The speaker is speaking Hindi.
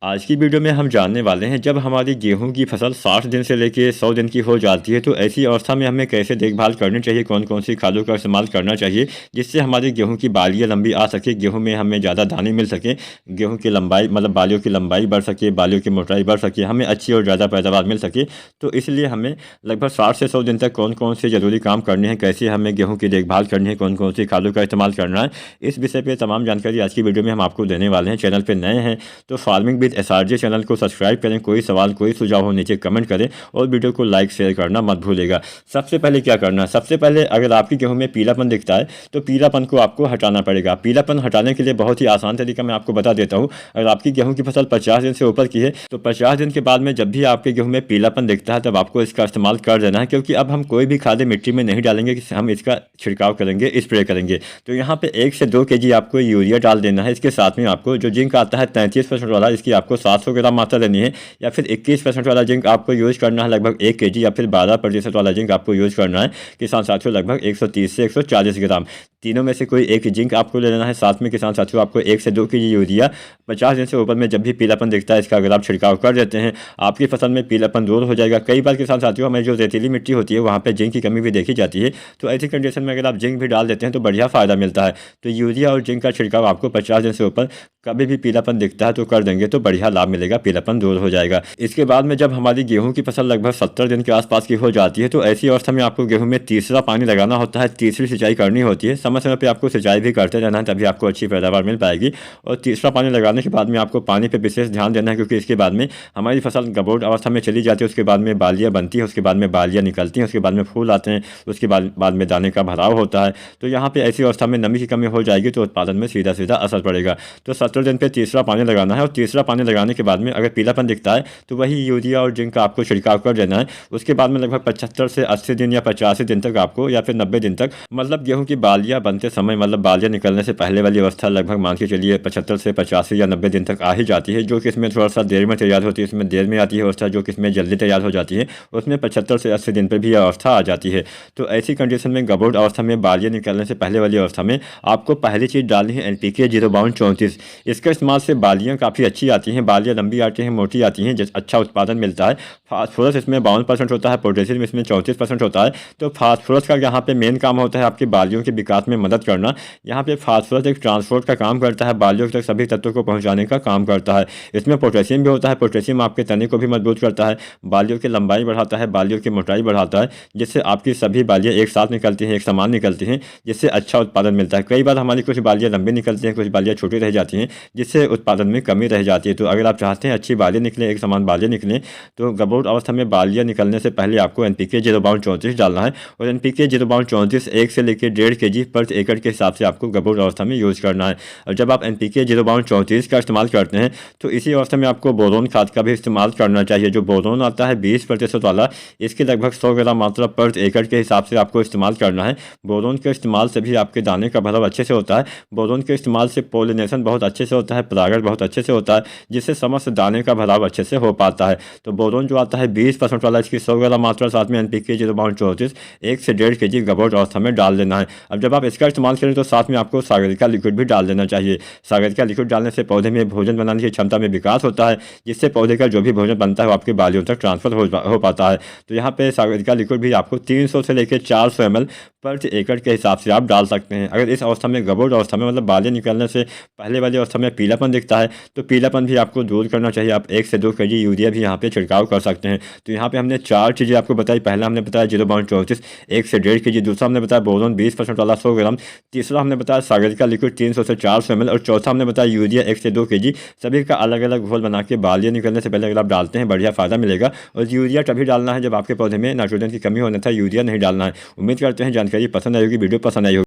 आज की वीडियो में हम जानने वाले हैं जब हमारी गेहूं की फसल 60 दिन से लेकर 100 दिन की हो जाती है तो ऐसी अवस्था में हमें कैसे देखभाल करनी चाहिए, कौन कौन सी खादों का इस्तेमाल करना चाहिए जिससे हमारी गेहूं की बालियां लंबी आ सके, गेहूं में हमें ज़्यादा दाने मिल सके, गेहूं की लंबाई मतलब बालियों की लंबाई बढ़ सके, बालियों की मोटाई बढ़ सके, हमें अच्छी और ज़्यादा पैदावार मिल सके। तो इसलिए हमें लगभग 60 से 100 दिन तक कौन कौन से ज़रूरी काम करने हैं, कैसे हमें गेहूँ की देखभाल करनी है, कौन कौन सी खादों का इस्तेमाल करना है, इस विषय पर तमाम जानकारी आज की वीडियो में हम आपको देने वाले हैं। चैनल पर नए हैं तो फार्मिंग विद SRJ चैनल को सब्सक्राइब करें। कोई सवाल कोई सुझाव हो नीचे कमेंट करें और वीडियो को लाइक शेयर करना मत भूलिएगा। सबसे पहले क्या करना है, सबसे पहले अगर आपकी गेहूं में पीलापन दिखता है तो पीलापन को आपको हटाना पड़ेगा। पीलापन हटाने के लिए बहुत ही आसान तरीका मैं आपको बता देता हूं। अगर आपकी गेहूं की फसल 50 दिन से ऊपर की है तो 50 दिन के बाद में जब भी आपके गेहूं में पीलापन दिखता है तब आपको इसका इस्तेमाल कर देना है, क्योंकि अब हम कोई भी खादें मिट्टी में नहीं डालेंगे, हम इसका छिड़काव करेंगे, स्प्रे करेंगे। तो यहाँ पे 1 से 2 kg आपको यूरिया डाल देना है। इसके साथ में आपको जो जिंक आता है 33% वाला, इसकी आपको 700 ग्राम मात्रा लेनी है, या फिर 21% वाला जिंक आपको यूज़ करना है लगभग 1 kg, या फिर 12% वाला जिंक आपको यूज़ करना है किसान साथियों लगभग 130 से 140 ग्राम। तीनों में से कोई एक जिंक आपको ले लेना है। साथ में किसान साथियों आपको 1 से 2 kg यूरिया 50 दिन से ऊपर में जब भी पीलापन दिखता है इसका अगर आप छिड़काव कर देते हैं आपकी फसल में पीलापन दूर हो जाएगा। कई बार किसान साथियों हमें जो रेतीली मिट्टी होती है वहाँ पर जिंक की कमी भी देखी जाती है, तो ऐसी कंडीशन में अगर आप जिंक भी डाल देते हैं तो बढ़िया फ़ायदा मिलता है। तो यूरिया और जिंक का छिड़काव आपको 50 दिन से ऊपर कभी भी पीलापन दिखता है तो कर देंगे तो बढ़िया लाभ मिलेगा, पीलापन दूर हो जाएगा। इसके बाद में जब हमारी गेहूं की फसल लगभग 70 दिन के आसपास की हो जाती है तो ऐसी अवस्था में आपको गेहूं में तीसरा पानी लगाना होता है, तीसरी सिंचाई करनी होती है। समय समय पे आपको सिंचाई भी करते रहना है, तभी आपको अच्छी पैदावार मिल पाएगी। और तीसरा पानी लगाने के बाद में आपको पानी पर विशेष ध्यान देना है, क्योंकि इसके बाद में हमारी फसल गबोट अवस्था में चली जाती है, उसके बाद में बालियाँ बनती है, उसके बाद में बालियाँ निकलती हैं, उसके बाद में फूल आते हैं, उसके बाद में दाने का भराव होता है। तो यहाँ पर ऐसी अवस्था में नमी की कमी हो जाएगी तो उत्पादन में सीधा सीधा असर पड़ेगा। तो 70 दिन पर तीसरा पानी लगाना है, और तीसरा पानी लगाने के बाद में अगर पीलापन दिखता है तो वही यूरिया और जिंक का आपको छिड़काव कर देना है। उसके बाद में लगभग 75 से 80 दिन या 85 दिन तक आपको, या फिर 90 दिन तक, मतलब गेहूं की बालियां बनते समय, मतलब बालियां निकलने से पहले वाली अवस्था लगभग मान के चलिए 75 से 85 या 90 दिन तक आ ही जाती है। जो कि इसमें थोड़ा सा देर में तैयार होती है, इसमें देर में आती है अवस्था, जो कि इसमें जल्दी तैयार हो जाती है उसमें 75 से 80 दिन पर भी अवस्था आ जाती है। तो ऐसी कंडीशन में गबोट अवस्था में बालियां निकलने से पहले वाली अवस्था में आपको पहली चीज़ डालनी है NPK 0:34। इसका इस्तेमाल से बालियाँ काफ़ी अच्छी आती हैं, बालियाँ लंबी आती हैं, मोटी आती हैं, अच्छा उत्पादन मिलता है। फास्फोरस इसमें 52% होता है, पोटेशियम इसमें 34% होता है। तो फास्फोरस का यहाँ पे मेन काम होता है आपकी बालियों के विकास में मदद करना। यहाँ पे फास्फोरस एक ट्रांसपोर्ट का काम करता है, बालियों तक सभी तत्वों को पहुँचाने का काम करता है। इसमें पोटेशियम भी होता है, पोटेशियम आपके तने को भी मजबूत करता है, बालियों की लंबाई बढ़ाता है, बालियों की मोटाई बढ़ाता है, जिससे आपकी सभी बालियाँ एक साथ निकलती हैं, एक समान निकलती हैं, जिससे अच्छा उत्पादन मिलता है। कई बार हमारी कुछ बालियाँ लंबी निकलती हैं, कुछ बालियाँ छोटी रह जाती हैं, जिससे उत्पादन में कमी रह जाती है। तो अगर आप चाहते हैं अच्छी बालियाँ निकलें, एक समान बालियाँ निकलें, तो गबोट अवस्था में बालियाँ निकलने से पहले आपको NPK 0:34 डालना है। और NPK 0:34 1 से लेकर 1.5 kg प्रति एकड़ के हिसाब से आपको गबोट अवस्था में यूज़ करना है। और जब आप NPK 0:34 का इस्तेमाल करते हैं तो इसी अवस्था में आपको बोरोन खाद का भी इस्तेमाल करना चाहिए। जो बोरोन आता है 20% वाला, इसके लगभग 100 ग्राम मात्रा प्रति एकड़ के हिसाब से आपको इस्तेमाल करना है। बोरोन के इस्तेमाल से भी आपके दाने का भराव अच्छे से होता है। बोरोन के इस्तेमाल से पोलिनेशन बहुत अच्छे से होता है, परागण बहुत अच्छे से होता है, जिससे समस्त दाने का भराव अच्छे से हो पाता है। तो बोरोन जो आता है 20% वाला, इसकी 100 ग्राम मात्रा साथ में NPK 0:34 1 से 1.5 kg गबोट अवस्था में डाल देना है। अब जब आप इसका इस्तेमाल करें तो साथ में आपको सागर का लिक्विड भी डाल देना चाहिए। सागर का लिक्विड डालने से पौधे में भोजन बनाने की क्षमता में विकास होता है, जिससे पौधे का जो भी भोजन बनता है वो आपकी बालियों तक ट्रांसफर हो पाता है। तो यहाँ पे सागर का लिक्विड भी आपको 300 से लेकर 400 ml प्रति एकड़ के हिसाब से आप डाल सकते हैं। अगर इस अवस्था में गबोट अवस्था में मतलब बालियाँ निकलने से पहले वाली अवस्था में पीलापन दिखता है तो पीलापन भी आपको दूर करना चाहिए। आप 1 से 2 kg यूरिया भी यहाँ पे छिड़काव कर सकते हैं। तो यहाँ पे हमने 4 चीज़ें आपको बताई। पहला हमने बताया 0:34 1 से 1.5 kg, दूसरा हमने बताया बोरोन 20% वाला 100 ग्राम, तीसरा हमने बताया सागर का लिक्विड 300 से 400 ml, और चौथा हमने बताया यूरिया 1 से 2 kg। सभी का अलग अलग घोल बना के बालियाँ निकलने से पहले अगर आप डालते हैं बढ़िया फ़ायदा मिलेगा। और यूरिया तभी डालना है जब आपके पौधे में नाइट्रोजन की कमी होना था, यूरिया नहीं डालना है। उम्मीद करते हैं जानकारी पसंद आई होगी, वीडियो पसंद आई होगी।